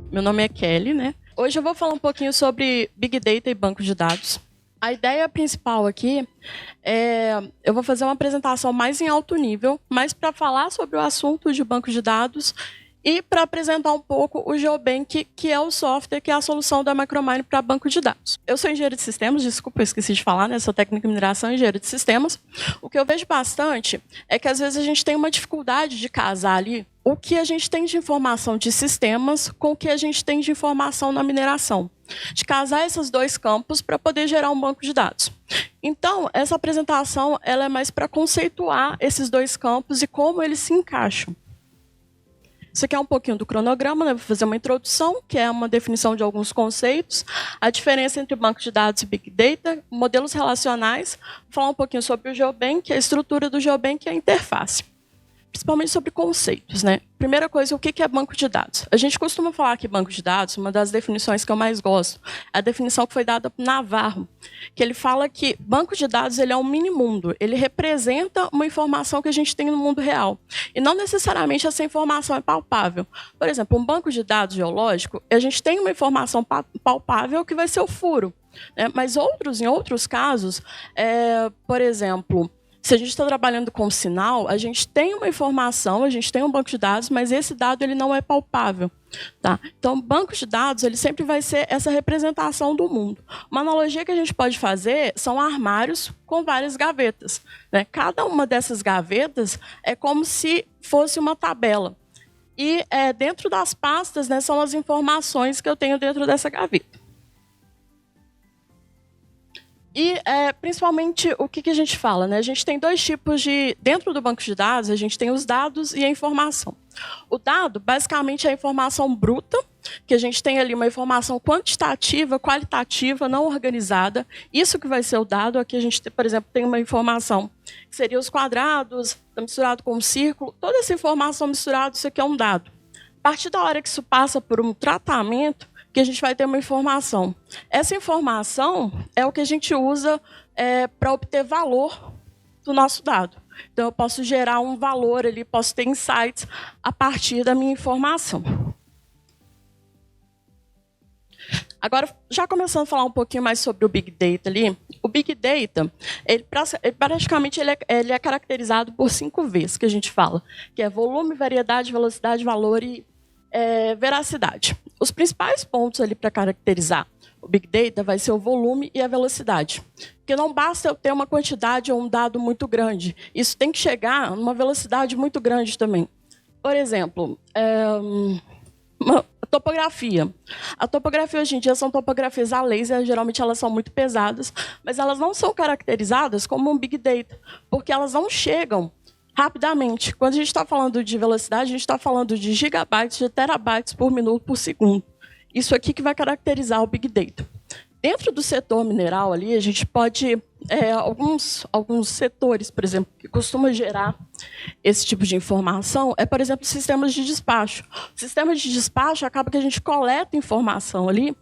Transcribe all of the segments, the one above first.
Meu nome é Kelly, né? Hoje eu vou falar um pouquinho sobre Big Data e banco de dados. A ideia principal aqui eu vou fazer uma apresentação mais em alto nível, mais para falar sobre o assunto de banco de dados e para apresentar um pouco o GeoBank, que é o software, que é a solução da Micromine para banco de dados. Eu sou engenheiro de sistemas, desculpa, eu esqueci de falar, né? Sou técnico em mineração e engenheiro de sistemas. O que eu vejo bastante é que às vezes a gente tem uma dificuldade de casar ali o que a gente tem de informação de sistemas com o que a gente tem de informação na mineração. De casar esses dois campos para poder gerar um banco de dados. Então, essa apresentação ela é mais para conceituar esses dois campos e como eles se encaixam. Isso aqui é um pouquinho do cronograma, né? Vou fazer uma introdução, que é uma definição de alguns conceitos, a diferença entre banco de dados e Big Data, modelos relacionais, vou falar um pouquinho sobre o GeoBank, a estrutura do GeoBank e a interface. Principalmente sobre conceitos, né? Primeira coisa, o que é banco de dados? A gente costuma falar que banco de dados, uma das definições que eu mais gosto, é a definição que foi dada por Navarro, que ele fala que banco de dados ele é um mini-mundo, ele representa uma informação que a gente tem no mundo real. E não necessariamente essa informação é palpável. Por exemplo, um banco de dados geológico, a gente tem uma informação palpável que vai ser o furo. Né? Mas em outros casos, por exemplo, se a gente está trabalhando com sinal, a gente tem uma informação, a gente tem um banco de dados, mas esse dado ele não é palpável. Tá? Então, banco de dados ele sempre vai ser essa representação do mundo. Uma analogia que a gente pode fazer são armários com várias gavetas. Né? Cada uma dessas gavetas é como se fosse uma tabela. E dentro das pastas, né, são as informações que eu tenho dentro dessa gaveta. E, principalmente, o que a gente fala? Né? A gente tem dois tipos de... Dentro do banco de dados, a gente tem os dados e a informação. O dado, basicamente, é a informação bruta, que a gente tem ali uma informação quantitativa, qualitativa, não organizada. Isso que vai ser o dado. Aqui a gente, por exemplo, tem uma informação que seria os quadrados, misturado com um círculo. Toda essa informação misturada, isso aqui é um dado. A partir da hora que isso passa por um tratamento, que a gente vai ter uma informação. Essa informação é o que a gente usa para obter valor do nosso dado. Então, eu posso gerar um valor ali, posso ter insights a partir da minha informação. Agora, já começando a falar um pouquinho mais sobre o Big Data ali, o Big Data, praticamente ele é caracterizado por 5 Vs que a gente fala, que é volume, variedade, velocidade, valor e veracidade. Os principais pontos ali para caracterizar o Big Data vai ser o volume e a velocidade. Porque não basta eu ter uma quantidade ou um dado muito grande. Isso tem que chegar numa velocidade muito grande também. Por exemplo, a topografia. A topografia hoje em dia são topografias a laser, geralmente elas são muito pesadas, mas elas não são caracterizadas como um Big Data, porque elas não chegam rapidamente. Quando a gente está falando de velocidade, a gente está falando de gigabytes, de terabytes por minuto, por segundo. Isso aqui que vai caracterizar o Big Data. Dentro do setor mineral, ali, a gente pode... alguns setores, por exemplo, que costumam gerar esse tipo de informação, por exemplo, sistemas de despacho. Sistemas de despacho acaba que a gente coleta informação ali,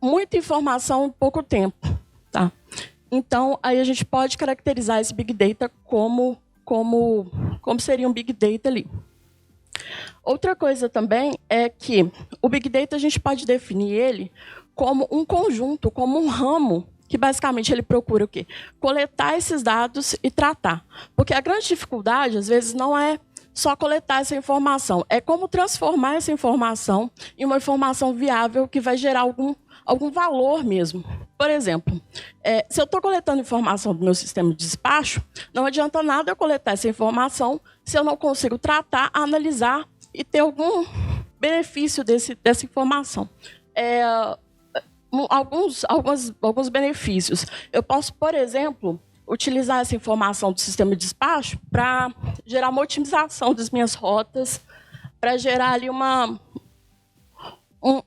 muita informação em pouco tempo. Tá? Então, aí a gente pode caracterizar esse Big Data como seria um Big Data ali. Outra coisa também é que o Big Data a gente pode definir ele como um conjunto, como um ramo, que basicamente ele procura o quê? Coletar esses dados e tratar. Porque a grande dificuldade, às vezes, não é só coletar essa informação, é como transformar essa informação em uma informação viável que vai gerar algum valor mesmo. Por exemplo, se eu estou coletando informação do meu sistema de despacho, não adianta nada eu coletar essa informação se eu não consigo tratar, analisar e ter algum benefício dessa informação. Alguns benefícios. Eu posso, por exemplo, utilizar essa informação do sistema de despacho para gerar uma otimização das minhas rotas, para gerar ali um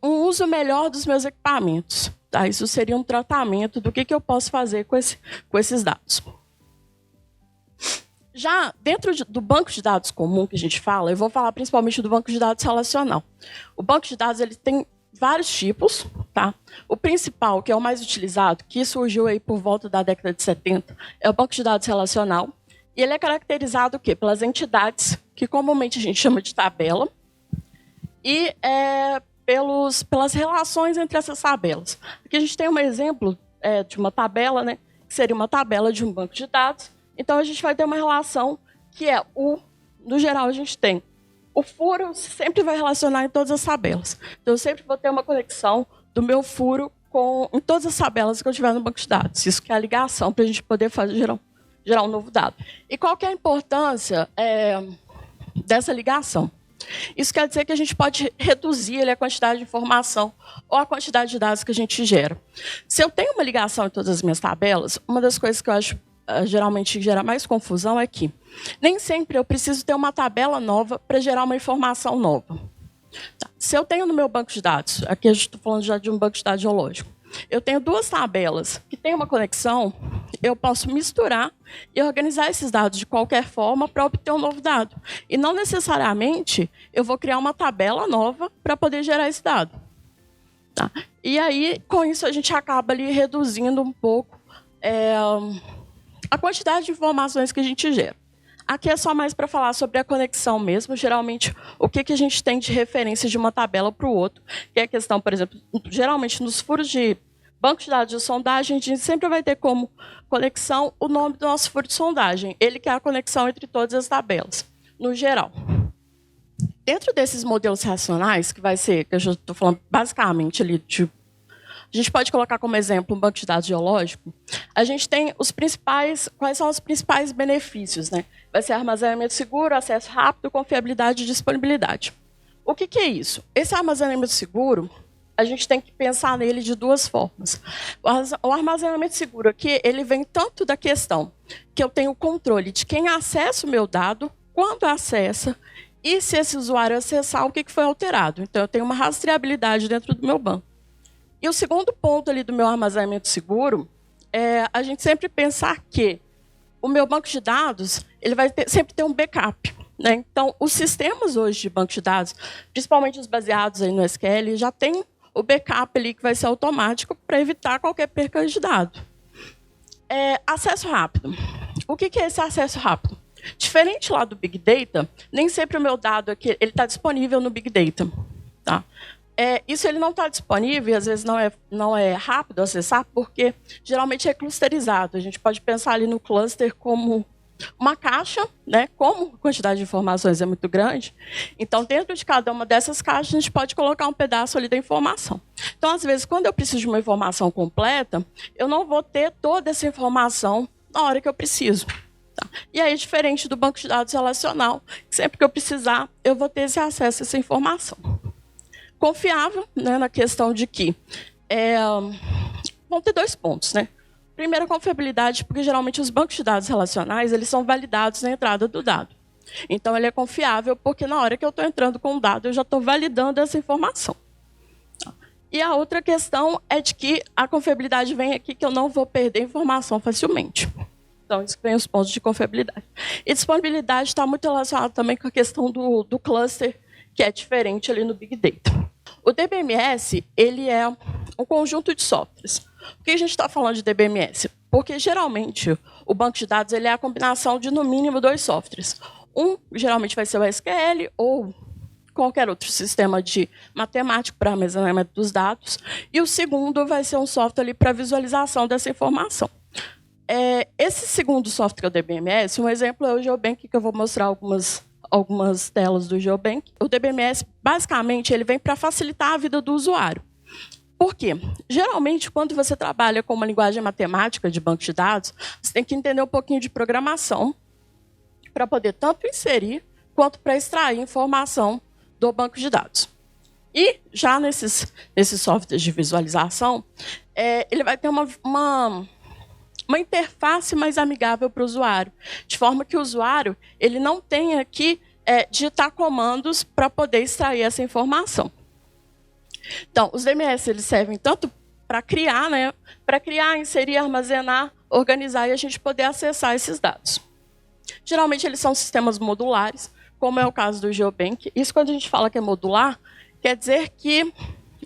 uso melhor dos meus equipamentos. Tá? Isso seria um tratamento do que eu posso fazer com esses dados. Já dentro do banco de dados comum que a gente fala, eu vou falar principalmente do banco de dados relacional. O banco de dados ele tem vários tipos. Tá? O principal, que é o mais utilizado, que surgiu aí por volta da década de 70, é o banco de dados relacional. E ele é caracterizado o quê? Pelas entidades, que comumente a gente chama de tabela, e pelas relações entre essas tabelas. Aqui a gente tem um exemplo de uma tabela, né, que seria uma tabela de um banco de dados. Então, a gente vai ter uma relação que no geral, a gente tem o furo sempre vai relacionar em todas as tabelas. Então, eu sempre vou ter uma conexão do meu furo em todas as tabelas que eu tiver no banco de dados. Isso que é a ligação para a gente poder gerar um novo dado. E qual que é a importância dessa ligação? Isso quer dizer que a gente pode reduzir a quantidade de informação ou a quantidade de dados que a gente gera. Se eu tenho uma ligação em todas as minhas tabelas, uma das coisas que eu acho geralmente gera mais confusão é que nem sempre eu preciso ter uma tabela nova para gerar uma informação nova. Se eu tenho no meu banco de dados, aqui eu estou falando já de um banco de dados geológico, eu tenho duas tabelas que têm uma conexão, eu posso misturar e organizar esses dados de qualquer forma para obter um novo dado. E não necessariamente eu vou criar uma tabela nova para poder gerar esse dado. Tá? E aí, com isso, a gente acaba ali reduzindo um pouco a quantidade de informações que a gente gera. Aqui é só mais para falar sobre a conexão mesmo. Geralmente, o que a gente tem de referência de uma tabela para o outro, que é a questão, por exemplo, geralmente nos furos de banco de dados de sondagem, a gente sempre vai ter como conexão o nome do nosso furo de sondagem. Ele que é a conexão entre todas as tabelas, no geral. Dentro desses modelos racionais, que vai ser, que eu já estou falando basicamente ali de... A gente pode colocar como exemplo um banco de dados geológico. A gente tem quais são os principais benefícios, né? Vai ser armazenamento seguro, acesso rápido, confiabilidade e disponibilidade. O que é isso? Esse armazenamento seguro, a gente tem que pensar nele de duas formas. O armazenamento seguro aqui, ele vem tanto da questão que eu tenho controle de quem acessa o meu dado, quando acessa, e se esse usuário acessar, o que foi alterado. Então, eu tenho uma rastreabilidade dentro do meu banco. E o segundo ponto ali do meu armazenamento seguro é a gente sempre pensar que o meu banco de dados ele vai sempre ter um backup. Né? Então, os sistemas hoje de banco de dados, principalmente os baseados aí no SQL, já tem o backup ali que vai ser automático para evitar qualquer perca de dado. Acesso rápido. O que é esse acesso rápido? Diferente lá do Big Data, nem sempre o meu dado aqui está disponível no Big Data. Tá? Isso ele não está disponível e às vezes não é rápido acessar porque geralmente é clusterizado. A gente pode pensar ali no cluster como uma caixa, né? Como a quantidade de informações é muito grande, então dentro de cada uma dessas caixas a gente pode colocar um pedaço ali da informação. Então às vezes quando eu preciso de uma informação completa, eu não vou ter toda essa informação na hora que eu preciso. Tá? E aí diferente do banco de dados relacional, sempre que eu precisar eu vou ter esse acesso a essa informação. Confiável, né, na questão de que vão ter dois pontos, né? Primeiro, a confiabilidade, porque geralmente os bancos de dados relacionais eles são validados na entrada do dado. Então, ele é confiável porque na hora que eu estou entrando com o dado, eu já estou validando essa informação. E a outra questão é de que a confiabilidade vem aqui que eu não vou perder informação facilmente. Então, isso vem os pontos de confiabilidade. E disponibilidade está muito relacionado também com a questão do cluster, que é diferente ali no Big Data. O DBMS ele é um conjunto de softwares. Por que a gente está falando de DBMS? Porque, geralmente, o banco de dados ele é a combinação de, no mínimo, dois softwares. Um, geralmente, vai ser o SQL ou qualquer outro sistema de matemático para armazenamento dos dados. E o segundo vai ser um software para visualização dessa informação. Esse segundo software, que é o DBMS, um exemplo é o GeoBank, que eu vou mostrar algumas telas do GeoBank. O DBMS, basicamente, ele vem para facilitar a vida do usuário. Por quê? Geralmente, quando você trabalha com uma linguagem matemática de banco de dados, você tem que entender um pouquinho de programação para poder tanto inserir quanto para extrair informação do banco de dados. E já nesses softwares de visualização, ele vai ter uma interface mais amigável para o usuário, de forma que o usuário ele não tenha que digitar comandos para poder extrair essa informação. Então, os DMS eles servem tanto para criar, né, inserir, armazenar, organizar e a gente poder acessar esses dados. Geralmente, eles são sistemas modulares, como é o caso do GeoBank. Isso, quando a gente fala que é modular, quer dizer que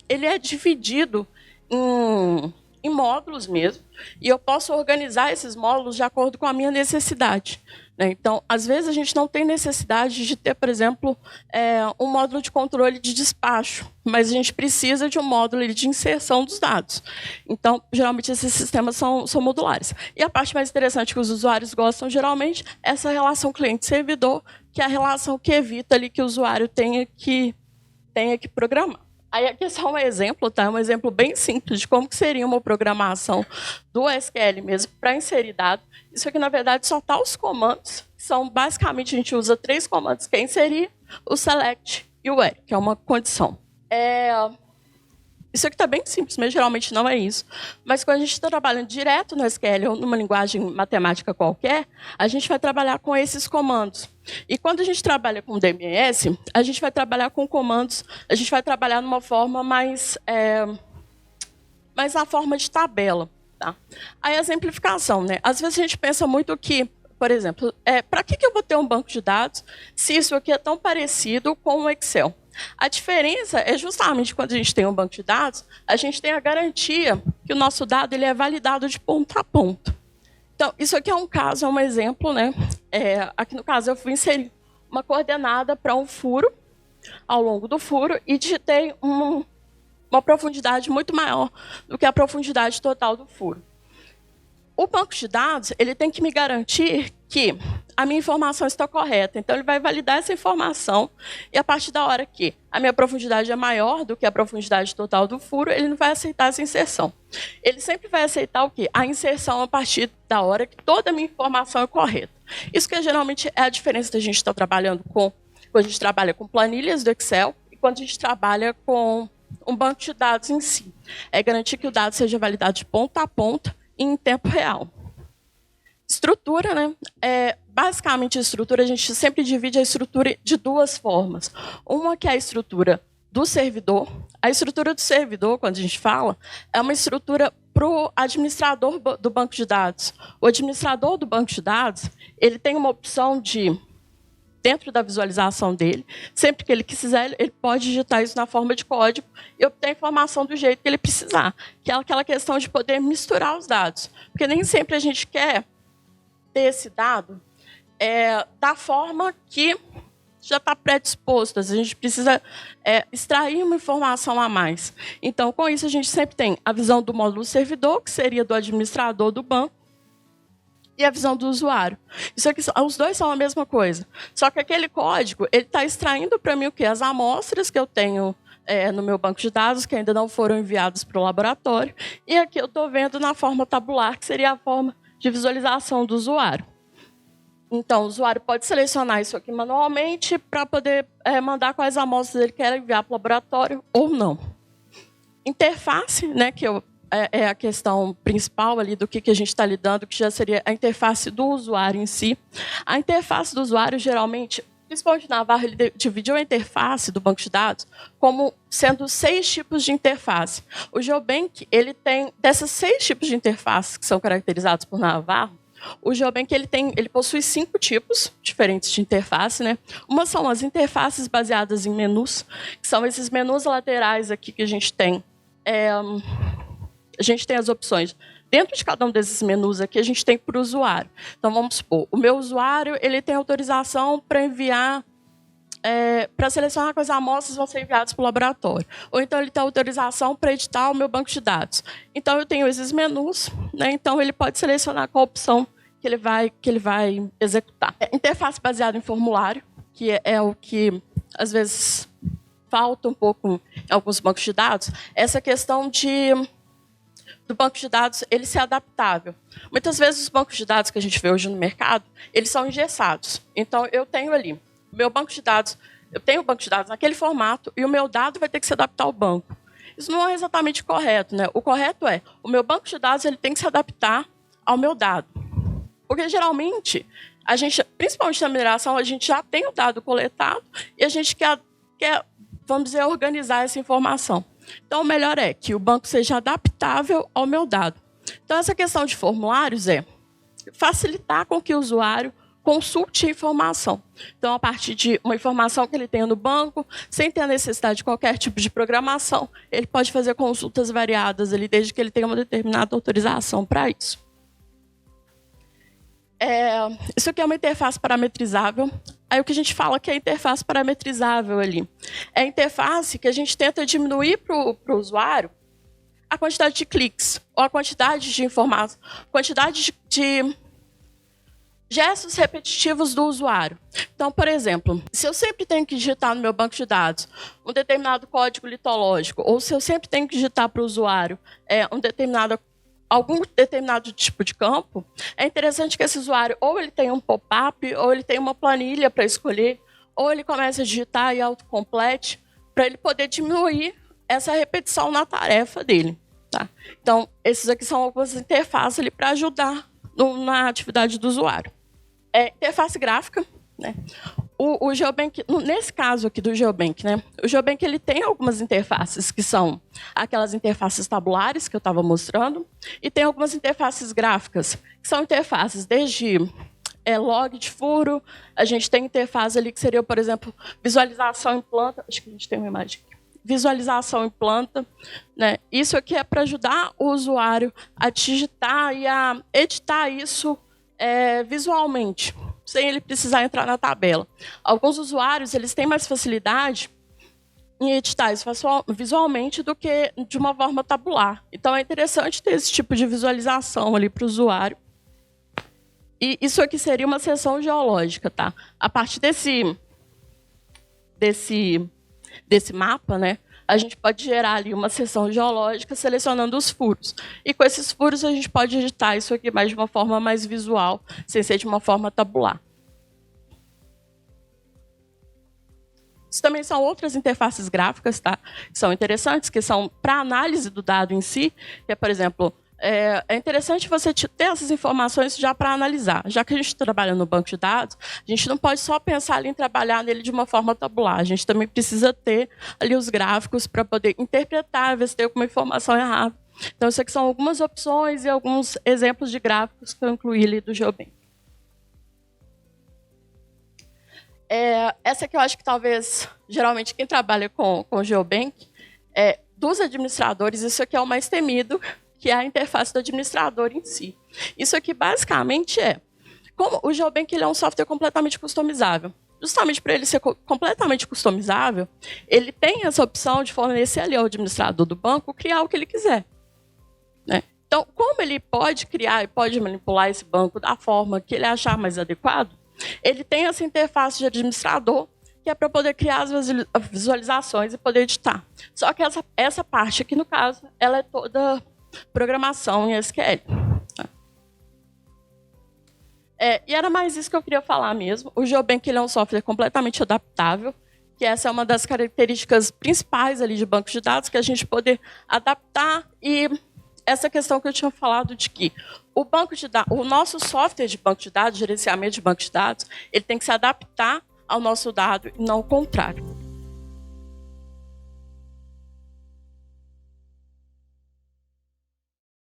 ele é dividido em módulos mesmo, e eu posso organizar esses módulos de acordo com a minha necessidade. né? Então, às vezes, a gente não tem necessidade de ter, por exemplo, um módulo de controle de despacho, mas a gente precisa de um módulo de inserção dos dados. Então, geralmente, esses sistemas são modulares. E a parte mais interessante que os usuários gostam, geralmente, é essa relação cliente-servidor, que é a relação que evita ali que o usuário tenha que programar. Aí aqui é só um exemplo, tá? Um exemplo bem simples de como que seria uma programação do SQL mesmo para inserir dado. Isso aqui, na verdade, só tá os comandos. São, basicamente, a gente usa 3 comandos, que é inserir, o select e o where, que é uma condição. Isso aqui está bem simples, mas geralmente não é isso. Mas quando a gente está trabalhando direto no SQL ou numa linguagem matemática qualquer, a gente vai trabalhar com esses comandos. E quando a gente trabalha com DMS, a gente vai trabalhar com comandos, a gente vai trabalhar numa forma mais na forma de tabela. Tá? Aí a exemplificação, né? Às vezes a gente pensa muito que, por exemplo, para que eu vou ter um banco de dados se isso aqui é tão parecido com o Excel? A diferença é justamente quando a gente tem um banco de dados, a gente tem a garantia que o nosso dado ele é validado de ponta a ponta. Então, isso aqui é um caso, é um exemplo, né? Aqui no caso, eu fui inserir uma coordenada para um furo, ao longo do furo, e digitei uma profundidade muito maior do que a profundidade total do furo. O banco de dados ele tem que me garantir que a minha informação está correta. Então, ele vai validar essa informação e, a partir da hora que a minha profundidade é maior do que a profundidade total do furo, ele não vai aceitar essa inserção. Ele sempre vai aceitar o quê? A inserção a partir da hora que toda a minha informação é correta. Isso que geralmente é a diferença da gente estar trabalhando quando a gente trabalha com planilhas do Excel e quando a gente trabalha com um banco de dados em si. É garantir que o dado seja validado de ponta a ponta e em tempo real. Estrutura, né? Basicamente, a estrutura, a gente sempre divide a estrutura de 2 formas. Uma que é a estrutura do servidor. A estrutura do servidor, quando a gente fala, é uma estrutura para o administrador do banco de dados. O administrador do banco de dados, ele tem uma opção de, dentro da visualização dele, sempre que ele quiser, ele pode digitar isso na forma de código e obter a informação do jeito que ele precisar. Que é aquela questão de poder misturar os dados. Porque nem sempre a gente quer ter esse dado da forma que já está predisposto. A gente precisa extrair uma informação a mais. Então, com isso, a gente sempre tem a visão do módulo servidor, que seria do administrador do banco, e a visão do usuário. Isso aqui, os dois são a mesma coisa. Só que aquele código ele está extraindo para mim o quê? As amostras que eu tenho no meu banco de dados, que ainda não foram enviadas para o laboratório, e aqui eu estou vendo na forma tabular, que seria a forma de visualização do usuário. Então, o usuário pode selecionar isso aqui manualmente para poder mandar quais amostras ele quer enviar para o laboratório ou não. Interface, né, que é a questão principal ali do que a gente está lidando, que já seria a interface do usuário em si. A interface do usuário, geralmente, principalmente na Navarro, ele dividiu a interface do banco de dados como sendo 6 tipos de interface. O GeoBank, ele tem, dessas 6 tipos de interface que são caracterizados por Navarro, o GeoBank ele possui 5 tipos diferentes de interface, né? Uma são as interfaces baseadas em menus, que são esses menus laterais aqui que a gente tem. A gente tem as opções. Dentro de cada um desses menus aqui, a gente tem para o usuário. Então, vamos supor, o meu usuário ele tem autorização para enviar, para selecionar quais amostras vão ser enviadas para o laboratório. Ou então, ele tem autorização para editar o meu banco de dados. Então, eu tenho esses menus, né? Então, ele pode selecionar qual opção que ele vai executar. Interface baseada em formulário, que é o que, às vezes, falta um pouco em alguns bancos de dados, essa questão do banco de dados ele ser adaptável. Muitas vezes os bancos de dados que a gente vê hoje no mercado, eles são engessados. Então, eu tenho ali o meu banco de dados, eu tenho o banco de dados naquele formato e o meu dado vai ter que se adaptar ao banco. Isso não é exatamente correto, né? O correto é, o meu banco de dados ele tem que se adaptar ao meu dado. Porque, geralmente, a gente, principalmente na mineração, a gente já tem o dado coletado e a gente quer, vamos dizer, organizar essa informação. Então, o melhor é que o banco seja adaptável ao meu dado. Então, essa questão de formulários é facilitar com que o usuário consulte a informação. Então, a partir de uma informação que ele tenha no banco, sem ter a necessidade de qualquer tipo de programação, ele pode fazer consultas variadas, ali, desde que ele tenha uma determinada autorização para isso. Isso aqui é uma interface parametrizável. Aí o que a gente fala que é interface parametrizável ali? É a interface que a gente tenta diminuir para o usuário a quantidade de cliques, ou a quantidade de informação, quantidade de gestos repetitivos do usuário. Então, por exemplo, se eu sempre tenho que digitar no meu banco de dados um determinado código litológico, ou se eu sempre tenho que digitar para o usuário algum determinado tipo de campo, é interessante que esse usuário ou ele tenha um pop-up, ou ele tenha uma planilha para escolher, ou ele comece a digitar e autocomplete, para ele poder diminuir essa repetição na tarefa dele. Tá? Então, esses aqui são algumas interfaces ali para ajudar na atividade do usuário. Interface gráfica, né? O GeoBank, nesse caso aqui do GeoBank, né? O GeoBank ele tem algumas interfaces que são aquelas interfaces tabulares que eu estava mostrando, e tem algumas interfaces gráficas, que são interfaces desde log de furo, a gente tem interface ali que seria, por exemplo, visualização em planta, acho que a gente tem uma imagem aqui. Visualização em planta, né? Isso aqui é para ajudar o usuário a digitar e a editar isso visualmente, sem ele precisar entrar na tabela. Alguns usuários eles têm mais facilidade em editar isso visualmente do que de uma forma tabular. Então é interessante ter esse tipo de visualização ali para o usuário. E isso aqui seria uma seção geológica, tá? A partir desse mapa, né, a gente pode gerar ali uma seção geológica selecionando os furos. E com esses furos a gente pode editar isso aqui mais de uma forma mais visual, sem ser de uma forma tabular. Isso também são outras interfaces gráficas, tá? Que são interessantes, que são para análise do dado em si, que é, por exemplo, é interessante você ter essas informações já para analisar. Já que a gente trabalha no banco de dados, a gente não pode só pensar ali em trabalhar nele de uma forma tabular. A gente também precisa ter ali os gráficos para poder interpretar, ver se tem alguma informação errada. Então, isso aqui são algumas opções e alguns exemplos de gráficos que eu incluí ali do GeoBank. Essa aqui eu acho que talvez, geralmente, quem trabalha com o GeoBank, dos administradores, isso aqui é o mais temido, que é a interface do administrador em si. Isso aqui, basicamente, como o GeoBank ele é um software completamente customizável. Justamente para ele ser completamente customizável, ele tem essa opção de fornecer ali ao administrador do banco criar o que ele quiser. Né? Então, como ele pode criar e pode manipular esse banco da forma que ele achar mais adequado, ele tem essa interface de administrador, que é para poder criar as visualizações e poder editar. Só que essa parte aqui, no caso, ela é toda programação em SQL. E era mais isso que eu queria falar mesmo. O GeoBank ele é um software completamente adaptável, que essa é uma das características principais ali de bancos de dados, que a gente poder adaptar, e essa questão que eu tinha falado de que o nosso software de banco de dados, gerenciamento de banco de dados, ele tem que se adaptar ao nosso dado e não o contrário.